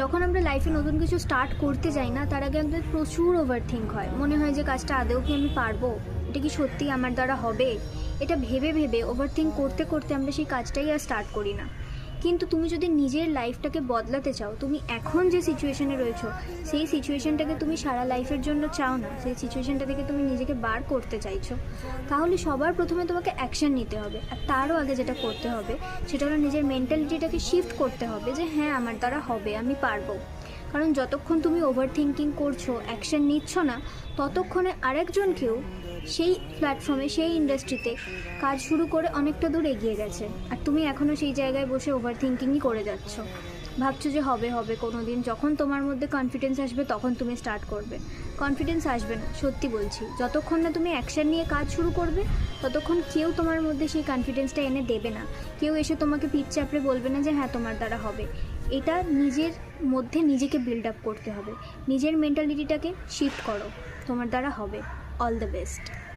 যখন আমরা লাইফে নতুন কিছু স্টার্ট করতে যাই না, তার আগে আমাদের প্রচুর ওভারথিঙ্ক হয়। মনে হয় যে কাজটা আদৌ কি আমি পারবো, এটা কি সত্যি আমার দ্বারা হবে। এটা ভেবে ভেবে ওভারথিঙ্ক করতে করতে আমরা সেই কাজটাই আর স্টার্ট করি না। কিন্তু তুমি যদি নিজের লাইফটাকে বদলাতে চাও, তুমি এখন যে সিচুয়েশনে রয়েছো সেই সিচুয়েশনটাকে তুমি সারা লাইফের জন্য চাও না, সেই সিচুয়েশনটা থেকে তুমি নিজেকে বার করতে চাইছো, তাহলে সবার প্রথমে তোমাকে অ্যাকশন নিতে হবে। আর তারও আগে যেটা করতে হবে সেটা হলো নিজের মেন্টালিটিটাকে শিফট করতে হবে যে হ্যাঁ, আমার দ্বারা হবে, আমি পারবো। কারণ যতক্ষণ তুমি ওভার থিঙ্কিং করছো, অ্যাকশন নিচ্ছ না, ততক্ষণে আরেকজনকেও সেই প্ল্যাটফর্মে, সেই ইন্ডাস্ট্রিতে কাজ শুরু করে অনেকটা দূর এগিয়ে গেছে, আর তুমি এখনও সেই জায়গায় বসে ওভার থিঙ্কিংই করে যাচ্ছ। ভাবছো যে হবে হবে কোনো দিন, যখন তোমার মধ্যে কনফিডেন্স আসবে তখন তুমি স্টার্ট করবে। কনফিডেন্স আসবে না, সত্যি বলছি। যতক্ষণ না তুমি অ্যাকশন নিয়ে কাজ শুরু করবে, ততক্ষণ কেউ তোমার মধ্যে সেই কনফিডেন্সটা এনে দেবে না। কেউ এসে তোমাকে পিঠ চাপড়ে বলবে না যে হ্যাঁ, তোমার দ্বারা হবে। এটা নিজের মধ্যে নিজেকে বিল্ড আপ করতে হবে। নিজের মেন্টালিটিটাকে শিফট করো, তোমার দ্বারা হবে। All the best.